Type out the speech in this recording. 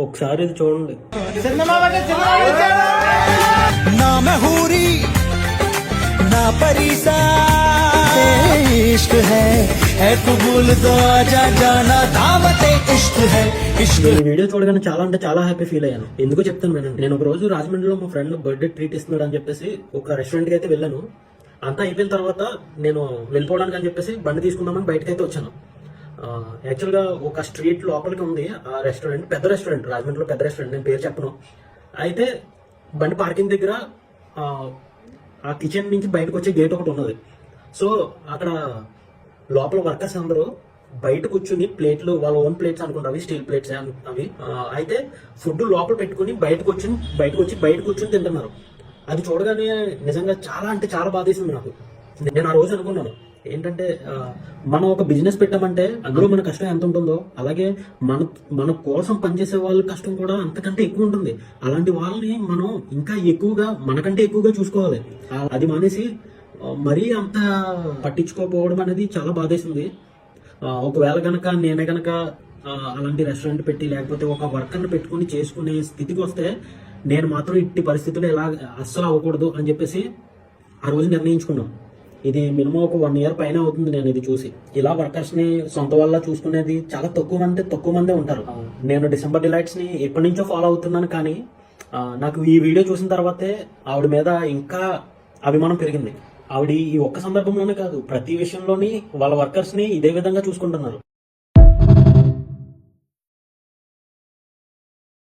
ఒకసారి ఇది చూడండి. ना मैं हूरी ना परीसा इश्क है तू भूल तो आजा जाना दावते इश्क है इश्क. ఈ వీడియో చూడగానే చాలా అంటే చాలా హ్యాపీ ఫీల్ అయ్యాను. ఎందుకు చెప్తాను వినండి. నేను ఒక రోజు రాజమండ్రిలో మా ఫ్రెండ్ బర్త్డే ట్రీట్ ఇస్తున్నాడు అని చెప్పేసి ఒక రెస్టారెంట్ కి అయితే వెళ్ళాను. అంతా అయిపోయిన తర్వాత నేను వెళ్ళిపోవడానికి అని చెప్పేసి బండి తీసుకుందామని బయటకు అయితే వచ్చాను. యాక్చువల్ గా ఒక స్ట్రీట్ లోపలికి ఉంది ఆ రెస్టారెంట్. పెద్ద రెస్టారెంట్, రాజమండ్రిలో పెద్ద రెస్టారెంట్, నేను పేరు చెప్పను. అయితే బండి పార్కింగ్ దగ్గర ఆ కిచెన్ నుంచి బయటకు వచ్చే గేట్ ఒకటి ఉన్నది. సో అక్కడ లోపల వర్కర్స్ అందరూ బయట కూర్చుని ప్లేట్లు, వాళ్ళ ఓన్ ప్లేట్స్ అనుకుంటా, అవి స్టీల్ ప్లేట్స్ అవి. అయితే ఫుడ్ లోపల పెట్టుకుని బయటకు వచ్చి బయట కూర్చుని తింటున్నారు. అది చూడగానే నిజంగా చాలా అంటే చాలా బాధేసింది నాకు. నేను ఆ రోజు అనుకున్నాను ఏంటంటే, మనం ఒక బిజినెస్ పెట్టామంటే అందులో మన కష్టం ఎంత ఉంటుందో, అలాగే మన కోసం పనిచేసే వాళ్ళ కష్టం కూడా అంతకంటే ఎక్కువ ఉంటుంది. అలాంటి వాళ్ళని మనం ఇంకా ఎక్కువగా, మనకంటే ఎక్కువగా చూసుకోవాలి. అది మానేసి మరీ అంత పట్టించుకోకపోవడం అనేది చాలా బాధేసింది. ఒకవేళ గనక నేనే గనక అలాంటి రెస్టారెంట్ పెట్టి లేకపోతే ఒక వర్కర్ని పెట్టుకుని చేసుకునే స్థితికి వస్తే నేను మాత్రం ఇట్టి పరిస్థితుల్లో ఎలా అస్సలు అవ్వకూడదు అని చెప్పేసి ఆ రోజు నిర్ణయించుకున్నాం. ఇది మినిమం ఒక 1 year పైన అవుతుంది నేను ఇది చూసి. ఇలా వర్కర్స్ ని సొంత వాళ్ళ చూసుకునేది చాలా తక్కువ మందే ఉంటారు. నేను డిసెంబర్ డిలైట్స్ ని ఎప్పటి నుంచో ఫాలో అవుతున్నాను, కానీ నాకు ఈ వీడియో చూసిన తర్వాతే ఆవిడ మీద ఇంకా అభిమానం పెరిగింది. ఆవిడ ఈ ఒక్క సందర్భంలోనే కాదు, ప్రతి విషయంలోని వాళ్ళ వర్కర్స్ ని ఇదే విధంగా చూసుకుంటున్నారు.